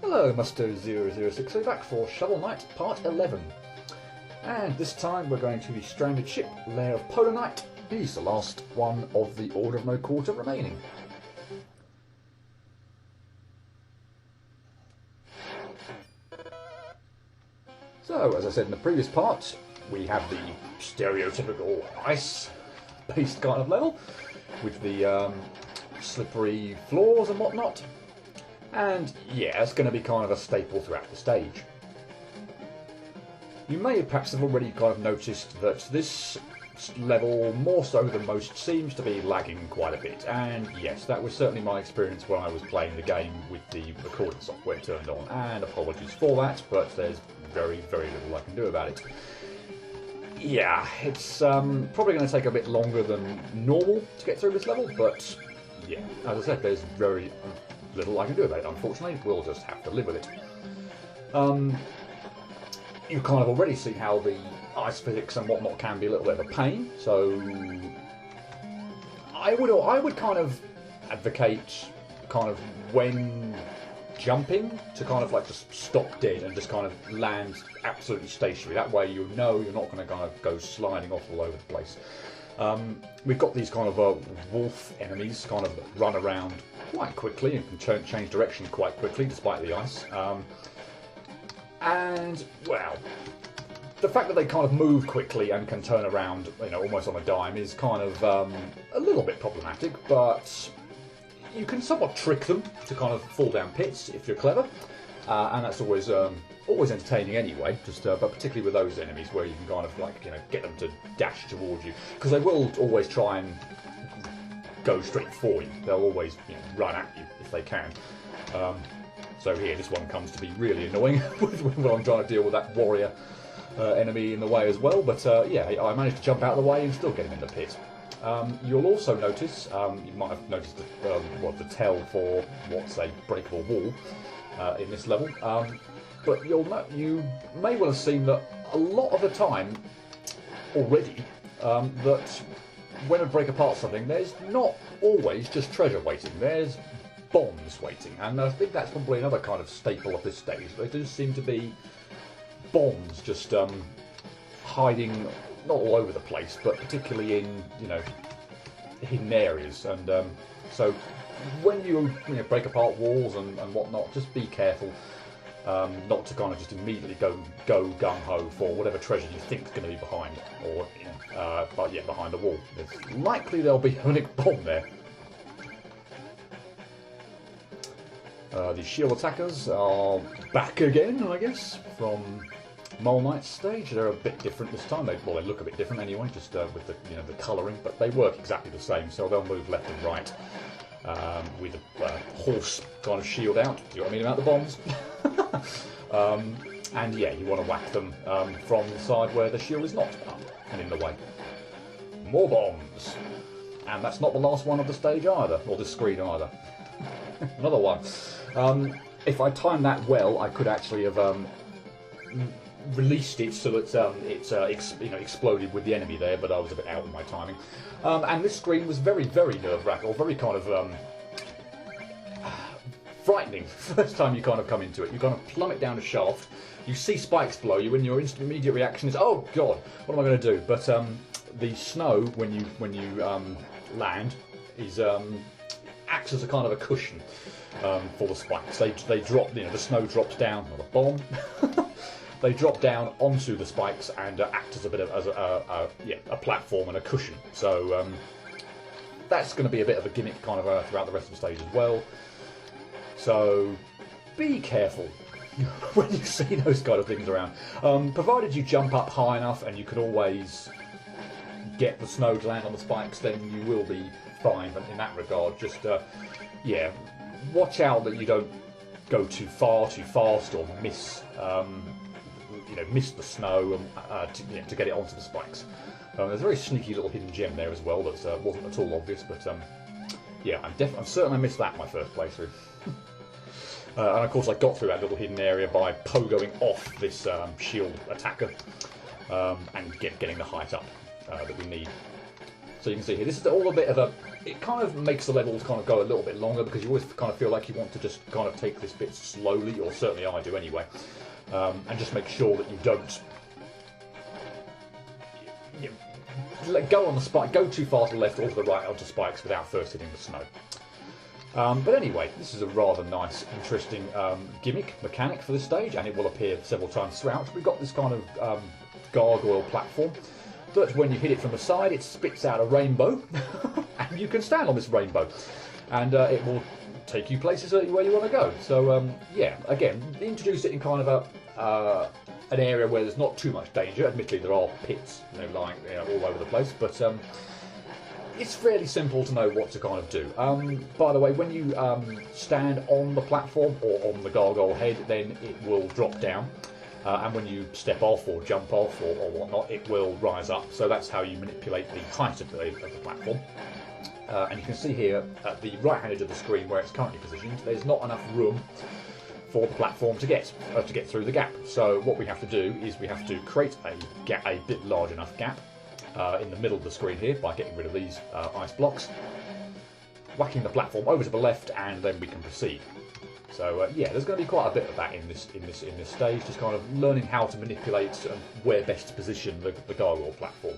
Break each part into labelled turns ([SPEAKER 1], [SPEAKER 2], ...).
[SPEAKER 1] Hello, Musto006, we're back for Shovel Knight Part 11. And this time we're going to the stranded ship, Lair of Polar Knight. He's the last one of the Order of No Quarter remaining. So, as I said in the previous part, we have the stereotypical ice-based kind of level, with the slippery floors and whatnot. And yeah, it's going to be kind of a staple throughout the stage. You may perhaps have already kind of noticed that this level, more so than most, seems to be lagging quite a bit. And yes, that was certainly my experience when I was playing the game with the recording software turned on. And apologies for that, but there's very, very little I can do about it. Yeah, it's probably going to take a bit longer than normal to get through this level, but yeah, as I said, there's very little I can do about it, unfortunately. We'll just have to live with it. You've kind of already seen how the ice physics and whatnot can be a little bit of a pain, so I would kind of advocate kind of when jumping to kind of like just stop dead and just kind of land absolutely stationary. That way you know you're not going to kind of go sliding off all over the place. We've got these kind of wolf enemies kind of run around quite quickly and can change direction quite quickly despite the ice. And, well, the fact that they kind of move quickly and can turn around, you know, almost on a dime is kind of a little bit problematic, but you can somewhat trick them to kind of fall down pits if you're clever, and that's always entertaining anyway. Just but particularly with those enemies where you can kind of like, you know, get them to dash towards you, because they will always try and go straight for you. They'll always, you know, run at you if they can. So here, this one comes to be really annoying when I'm trying to deal with that warrior enemy in the way as well. But yeah, I managed to jump out of the way and still get him in the pit. You'll also notice, you might have noticed the tell for what's a breakable wall in this level. But you may well have seen that a lot of the time already that when I break apart something, there's not always just treasure waiting. There's bombs waiting, and I think that's probably another kind of staple of this stage. There do seem to be bombs just hiding, not all over the place, but particularly in, you know, hidden areas. And so when you break apart walls and whatnot, just be careful not to kind of just immediately go gung-ho for whatever treasure you think is going to be behind, or but yeah, behind the wall. It's likely there'll be a unique bomb there. The shield attackers are back again, I guess, from Mole Knight's stage. They're a bit different this time. They look a bit different anyway, just with the the colouring, but they work exactly the same. So they'll move left and right with a horse kind of shield out. Do you know what I mean about the bombs? And yeah, you want to whack them from the side where the shield is not up and in the way. More bombs, and that's not the last one of the stage either, or the screen either. Another one. If I timed that well, I could actually have released it so that it's exploded with the enemy there, but I was a bit out with my timing. And this screen was very, very nerve-wracking, or very kind of frightening. First time you kind of come into it, you kind of plummet down a shaft, you see spikes below you, and your immediate reaction is, "Oh God, what am I going to do?" But the snow when you land is acts as a kind of a cushion for the spikes. They drop, the snow drops down, not a bomb. They drop down onto the spikes and act as a bit of a platform and a cushion. So that's going to be a bit of a gimmick kind of throughout the rest of the stage as well. So be careful when you see those kind of things around. Provided you jump up high enough and you can always get the snow to land on the spikes, then you will be fine in that regard. Just yeah, watch out that you don't go too far, too fast, or miss miss the snow to get it onto the spikes. There's a very sneaky little hidden gem there as well that wasn't at all obvious, but yeah, I'm certain I missed that my first playthrough. And of course I got through that little hidden area by pogoing off this shield attacker and getting the height up that we need. So you can see here, this is all a bit of a it kind of makes the levels kind of go a little bit longer because you always kind of feel like you want to just kind of take this bit slowly, or certainly I do anyway, and just make sure that you don't go on the spike, go too far to the left or to the right onto spikes without first hitting the snow. But anyway, this is a rather nice, interesting gimmick mechanic for this stage, and it will appear several times throughout. We've got this kind of gargoyle platform that when you hit it from the side, it spits out a rainbow, and you can stand on this rainbow, and it will take you places where you want to go. So yeah, again, introduce it in kind of an area where there's not too much danger. Admittedly, there are pits, lying all over the place, but it's fairly simple to know what to kind of do. By the way, when you stand on the platform or on the gargoyle head, then it will drop down. And when you step off or jump off or whatnot, it will rise up. So that's how you manipulate the height of the platform. And you can see here at the right-hand edge of the screen where it's currently positioned, there's not enough room for the platform to get through the gap. So what we have to do is we have to create a bit large enough gap in the middle of the screen here by getting rid of these ice blocks, whacking the platform over to the left, and then we can proceed. So yeah, there's going to be quite a bit of that in this stage, just kind of learning how to manipulate and where best to position the gargoyle platform.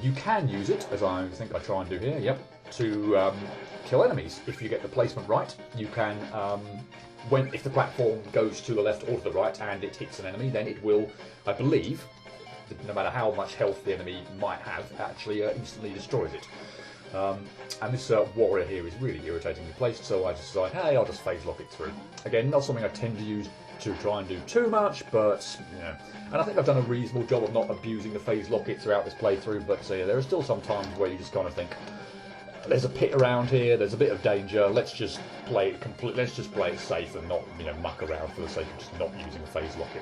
[SPEAKER 1] You can use it, as I think I try and do here, yep, to kill enemies. If you get the placement right, you can, if the platform goes to the left or to the right and it hits an enemy, then it will, I believe, no matter how much health the enemy might have, actually instantly destroys it. And this warrior here is really irritatingly placed, so I just decide, hey, I'll just phase lock it through. Again, not something I tend to use to try and do too much, but, and I think I've done a reasonable job of not abusing the phase lock it throughout this playthrough, but there are still some times where you just kind of think, there's a pit around here, there's a bit of danger, let's just play it safe and not, muck around for the sake of just not using a phase lock it.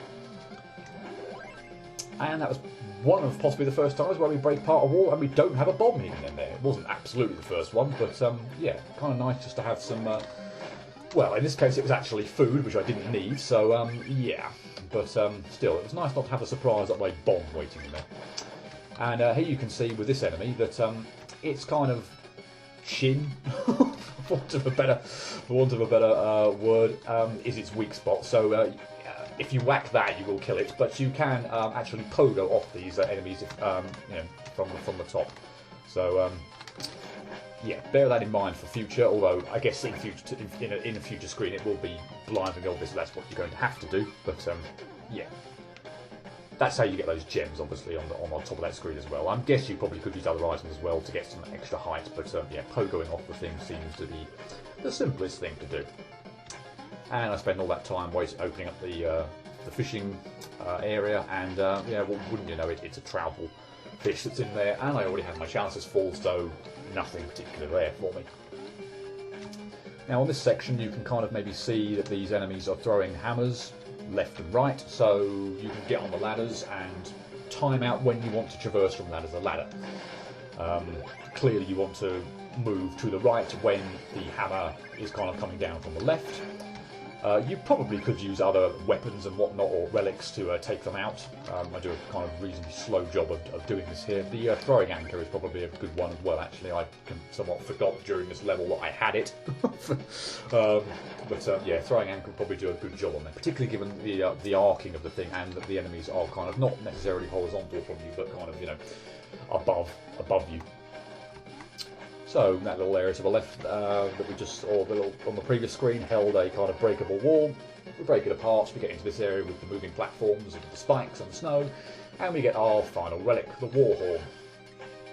[SPEAKER 1] And that was one of possibly the first times where we break part of a wall and we don't have a bomb hidden in there. It wasn't absolutely the first one, but yeah, kind of nice just to have some, well, in this case it was actually food, which I didn't need, so yeah. But still, it was nice not to have a surprise up my bomb waiting in there. And here you can see with this enemy that it's kind of chin, for want of a better word, is its weak spot. So if you whack that, you will kill it, but you can actually pogo off these enemies if, from the top. So yeah, bear that in mind for future. Although I guess in a future screen it will be blindingly obvious that's what you're going to have to do. But yeah, that's how you get those gems, obviously, on top of that screen as well. I guess you probably could use other items as well to get some extra height, but yeah, pogoing off the thing seems to be the simplest thing to do. And I spend all that time opening up the fishing area, and yeah, well, wouldn't you know it, it's a troutable fish that's in there, and I already have my chances full, so nothing particular there for me. Now on this section you can kind of maybe see that these enemies are throwing hammers left and right, so you can get on the ladders and time out when you want to traverse from ladder to ladder. Clearly you want to move to the right when the hammer is kind of coming down from the left. You probably could use other weapons and whatnot, or relics to take them out. I do a kind of reasonably slow job of doing this here. The throwing anchor is probably a good one as well, actually. I somewhat forgot during this level that I had it. But yeah, throwing anchor would probably do a good job on there, particularly given the arcing of the thing, and that the enemies are kind of not necessarily horizontal from you, but kind of, above you. So that little area to the left that we just saw on the previous screen held a kind of breakable wall. We break it apart, we get into this area with the moving platforms and the spikes and the snow, and we get our final relic, the war horn.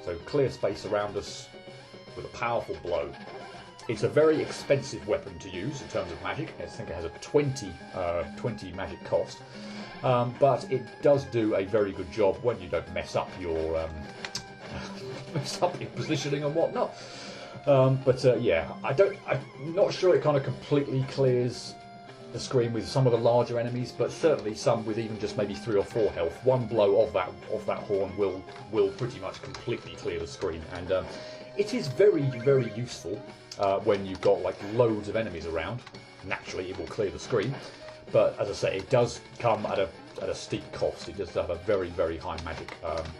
[SPEAKER 1] So clear space around us with a powerful blow. It's a very expensive weapon to use in terms of magic. I think it has a 20 magic cost, but it does do a very good job when you don't mess up your positioning and whatnot. But yeah, I'm not sure it kind of completely clears the screen with some of the larger enemies, but certainly some with even just maybe 3 or 4 health. One blow of that horn will pretty much completely clear the screen, and it is very, very useful when you've got like loads of enemies around. Naturally, it will clear the screen, but as I say, it does come at a at a steep cost. It does have a very, very high magic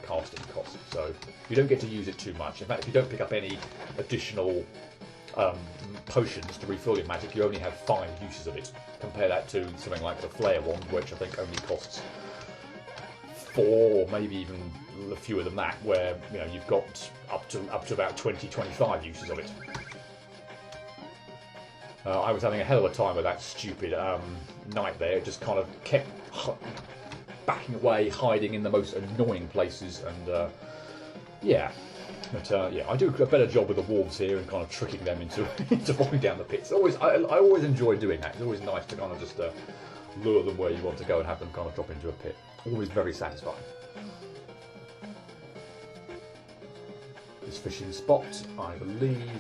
[SPEAKER 1] casting cost, so you don't get to use it too much. In fact, if you don't pick up any additional potions to refill your magic, you only have 5 uses of it. Compare that to something like the Flare Wand, which I think only costs 4, or maybe even fewer than that, where you've got up to about 20-25 uses of it. I was having a hell of a time with that stupid knight there. It just kind of kept backing away, hiding in the most annoying places, and yeah. But yeah, I do a better job with the wolves here and kind of tricking them into falling down the pits. I always enjoy doing that. It's always nice to kind of just lure them where you want to go and have them kind of drop into a pit. Always very satisfying. This fishing spot, I believe,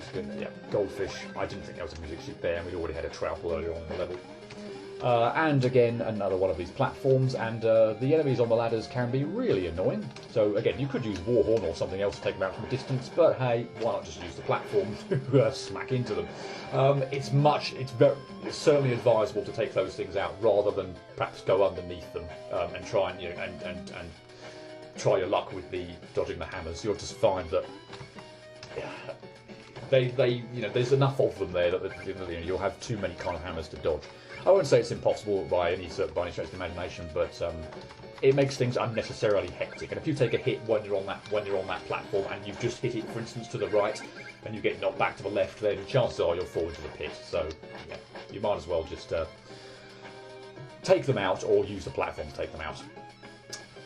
[SPEAKER 1] yeah, goldfish. I didn't think there was a music sheet there, and we'd already had a trout earlier on the level. And again, another one of these platforms, and the enemies on the ladders can be really annoying. So again, you could use Warhorn or something else to take them out from a distance, but hey, why not just use the platform to smack into them? It's certainly advisable to take those things out rather than perhaps go underneath them and try and try your luck with the dodging the hammers. You'll just find that there's enough of them there that you'll have too many kind of hammers to dodge. I won't say it's impossible by any stretch of the imagination, but it makes things unnecessarily hectic. And if you take a hit when you're on that platform and you've just hit it, for instance, to the right, and you get knocked back to the left, then chances are you'll fall into the pit. So yeah, you might as well just take them out or use the platform to take them out.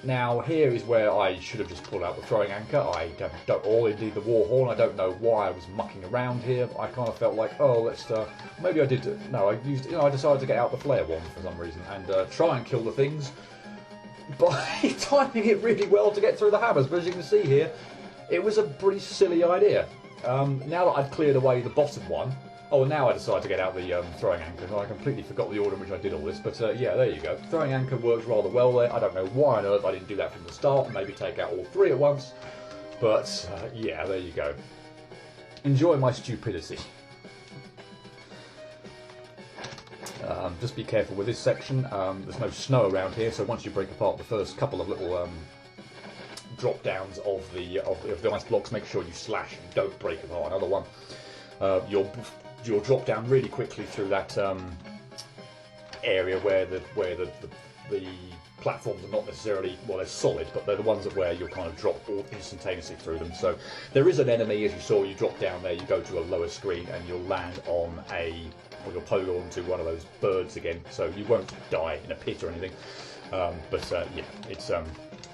[SPEAKER 1] Now here is where I should have just pulled out the throwing anchor. Or indeed the Warhorn. I don't know why I was mucking around here. I kind of felt like, oh, let's. Maybe I did. No, I decided to get out the Flare Wand for some reason and try and kill the things by timing it really well to get through the hammers. But as you can see here, it was a pretty silly idea. Now that I've cleared away the bottom one. Oh, now I decided to get out the throwing anchor. I completely forgot the order in which I did all this, but yeah, there you go. Throwing anchor works rather well there. I don't know why on earth I didn't do that from the start. Maybe take out all 3 at once, but yeah, there you go. Enjoy my stupidity. Just be careful with this section. There's no snow around here, so once you break apart the first couple of little drop downs of the ice blocks, make sure you slash and don't break apart another one. You'll drop down really quickly through that area where the platforms are not necessarily, well, they're solid, but they're the ones where you'll kind of drop all instantaneously through them. So there is an enemy, as you saw, you drop down there, you go to a lower screen, and you'll land on you'll pogo onto one of those birds again, so you won't die in a pit or anything. But yeah, it's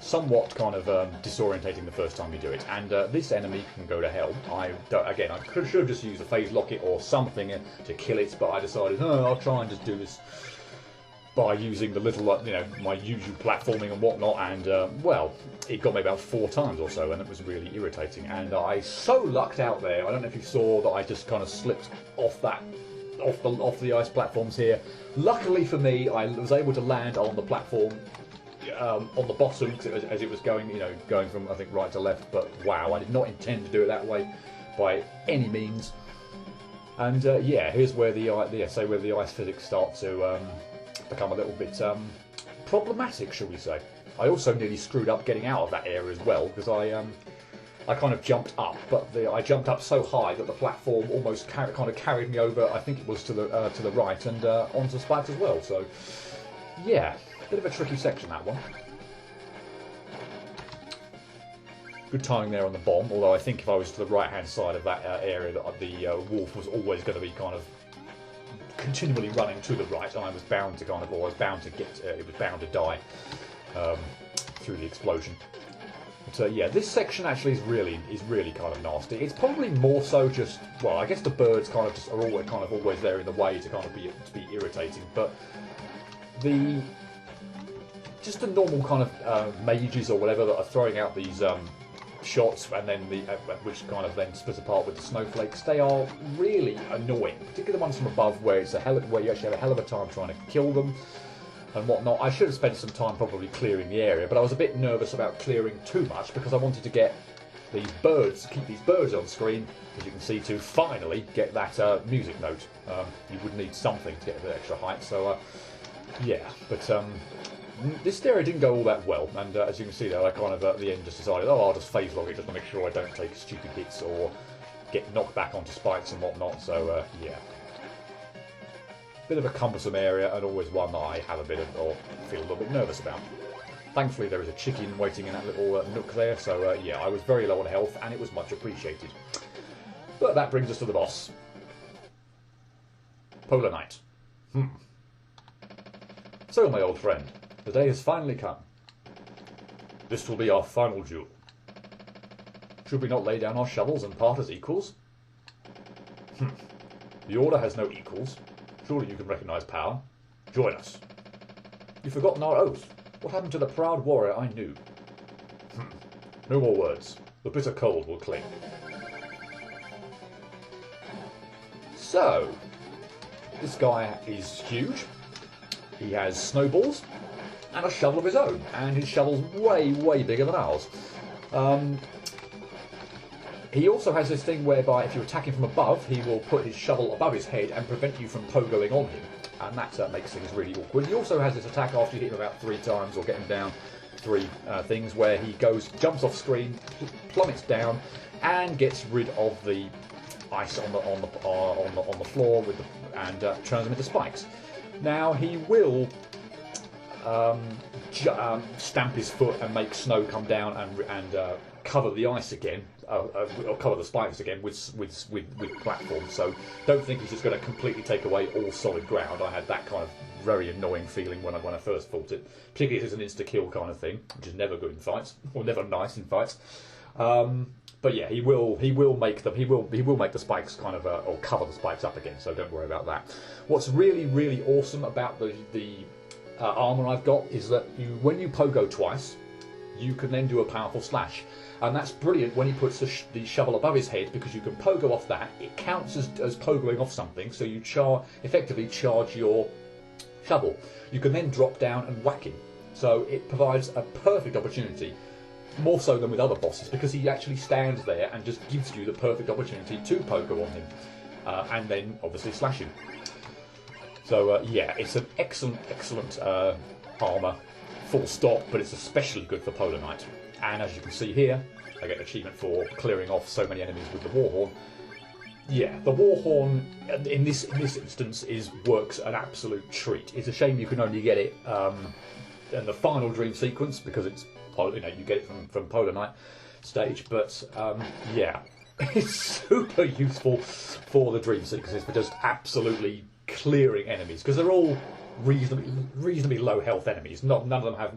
[SPEAKER 1] somewhat kind of disorientating the first time you do it, and this enemy can go to hell. I should have just used a phase locket or something to kill it, but I decided, I'll try and just do this by using the little, my usual platforming and whatnot, and well, it got me about 4 times or so, and it was really irritating. And I so lucked out there. I don't know if you saw that I just kind of slipped off the ice platforms here. Luckily for me, I was able to land on the platform on the bottom as it was going, going from I think right to left. But wow, I did not intend to do it that way by any means. And yeah, here's where the ice physics start to become a little bit problematic, shall we say. I also nearly screwed up getting out of that area as well, because I kind of jumped up, but I jumped up so high that the platform almost kind of carried me over. I think it was to the right and onto spikes as well. So yeah, bit of a tricky section, that one. Good timing there on the bomb, although I think if I was to the right hand side of that area, that the wolf was always going to be kind of continually running to the right, and I was bound to it was bound to die through the explosion. But yeah, this section actually is really kind of nasty. It's probably more so just, well, I guess the birds kind of just are always there in the way to kind of be irritating, but just the normal kind of mages or whatever that are throwing out these shots, and then which kind of then split apart with the snowflakes, they are really annoying, particularly the ones from above where where you actually have a hell of a time trying to kill them and whatnot. I should have spent some time probably clearing the area, but I was a bit nervous about clearing too much because I wanted to get these birds, keep these birds on screen, as you can see, to finally get that music note. You would need something to get a bit extra height, so yeah, but this area didn't go all that well, and as you can see there, I kind of at the end just decided, oh, I'll just phase log it just to make sure I don't take stupid hits or get knocked back onto spikes and whatnot, so yeah. Bit of a cumbersome area, and always one that I have a bit of, or feel a little bit nervous about. Thankfully there is a chicken waiting in that little nook there, so yeah, I was very low on health, and it was much appreciated. But that brings us to the boss. Polar Knight. So, my old friend, the day has finally come. This will be our final duel. Should we not lay down our shovels and part as equals? The Order has no equals. Surely you can recognise power. Join us. You've forgotten our oath. What happened to the proud warrior I knew? No more words. The bitter cold will cling. So, this guy is huge. He has snowballs and a shovel of his own, and his shovel's way, way bigger than ours. He also has this thing whereby if you attack him from above, he will put his shovel above his head and prevent you from pogoing on him, and that makes things really awkward. He also has this attack after you hit him about 3 times or get him down 3 things, where he jumps off screen, plummets down, and gets rid of the ice on the floor and turns them into spikes. Now he will stamp his foot and make snow come down and cover the ice again, or cover the spikes again with platforms. So don't think he's just going to completely take away all solid ground. I had that kind of very annoying feeling when I first fought it, particularly if it's an insta kill kind of thing, which is never good in fights, or never nice in fights. But yeah, he will make the spikes kind of or cover the spikes up again. So don't worry about that. What's really, really awesome about the armor I've got is that when you pogo twice, you can then do a powerful slash, and that's brilliant when he puts the shovel above his head, because you can pogo off that. It counts as pogoing off something, so you effectively charge your shovel. You can then drop down and whack him. So it provides a perfect opportunity. More so than with other bosses, because he actually stands there and just gives you the perfect opportunity to pogo on him, and then obviously slash him. So yeah, it's an excellent armour, full stop, but it's especially good for Polar Knight. And as you can see here, I get an achievement for clearing off so many enemies with the Warhorn. Yeah, the Warhorn in this instance works an absolute treat. It's a shame you can only get it in the final dream sequence, because it's, you get it from Polar Knight stage, but yeah, it's super useful for the dream sequences, for just absolutely clearing enemies, because they're all reasonably low health enemies. None of them have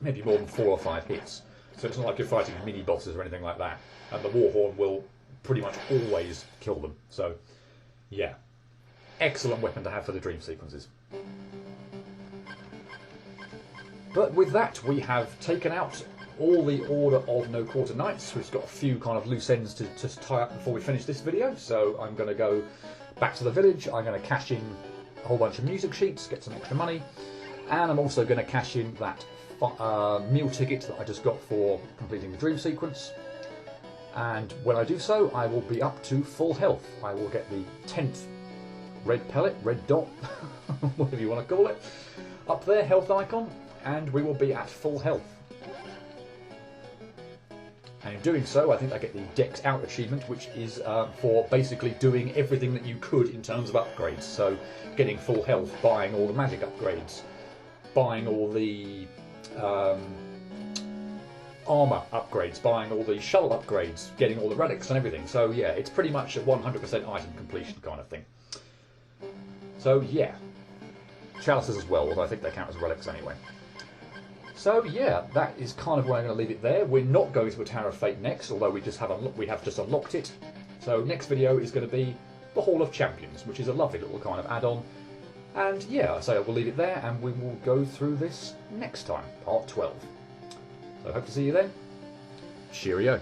[SPEAKER 1] maybe more than 4 or 5 hits, so it's not like you're fighting mini bosses or anything like that. And the Warhorn will pretty much always kill them. So yeah, excellent weapon to have for the dream sequences. But with that, we have taken out all the Order of No Quarter Knights. We've got a few kind of loose ends to tie up before we finish this video. So I'm going to go back to the village. I'm going to cash in a whole bunch of music sheets, get some extra money. And I'm also going to cash in that meal ticket that I just got for completing the dream sequence. And when I do so, I will be up to full health. I will get the 10th red pellet, red dot, whatever you want to call it, up there, health icon. And we will be at full health. And in doing so, I think I get the Dex Out achievement, which is for basically doing everything that you could in terms of upgrades. So getting full health, buying all the magic upgrades, buying all the armour upgrades, buying all the shovel upgrades, getting all the relics and everything. So yeah, it's pretty much a 100% item completion kind of thing. So yeah, chalices as well, although I think they count as relics anyway. So yeah, that is kind of where I'm going to leave it there. We're not going to a Tower of Fate next, although we have just unlocked it. So next video is going to be the Hall of Champions, which is a lovely little kind of add-on. And yeah, so we'll leave it there, and we will go through this next time, part 12. So I hope to see you then. Cheerio.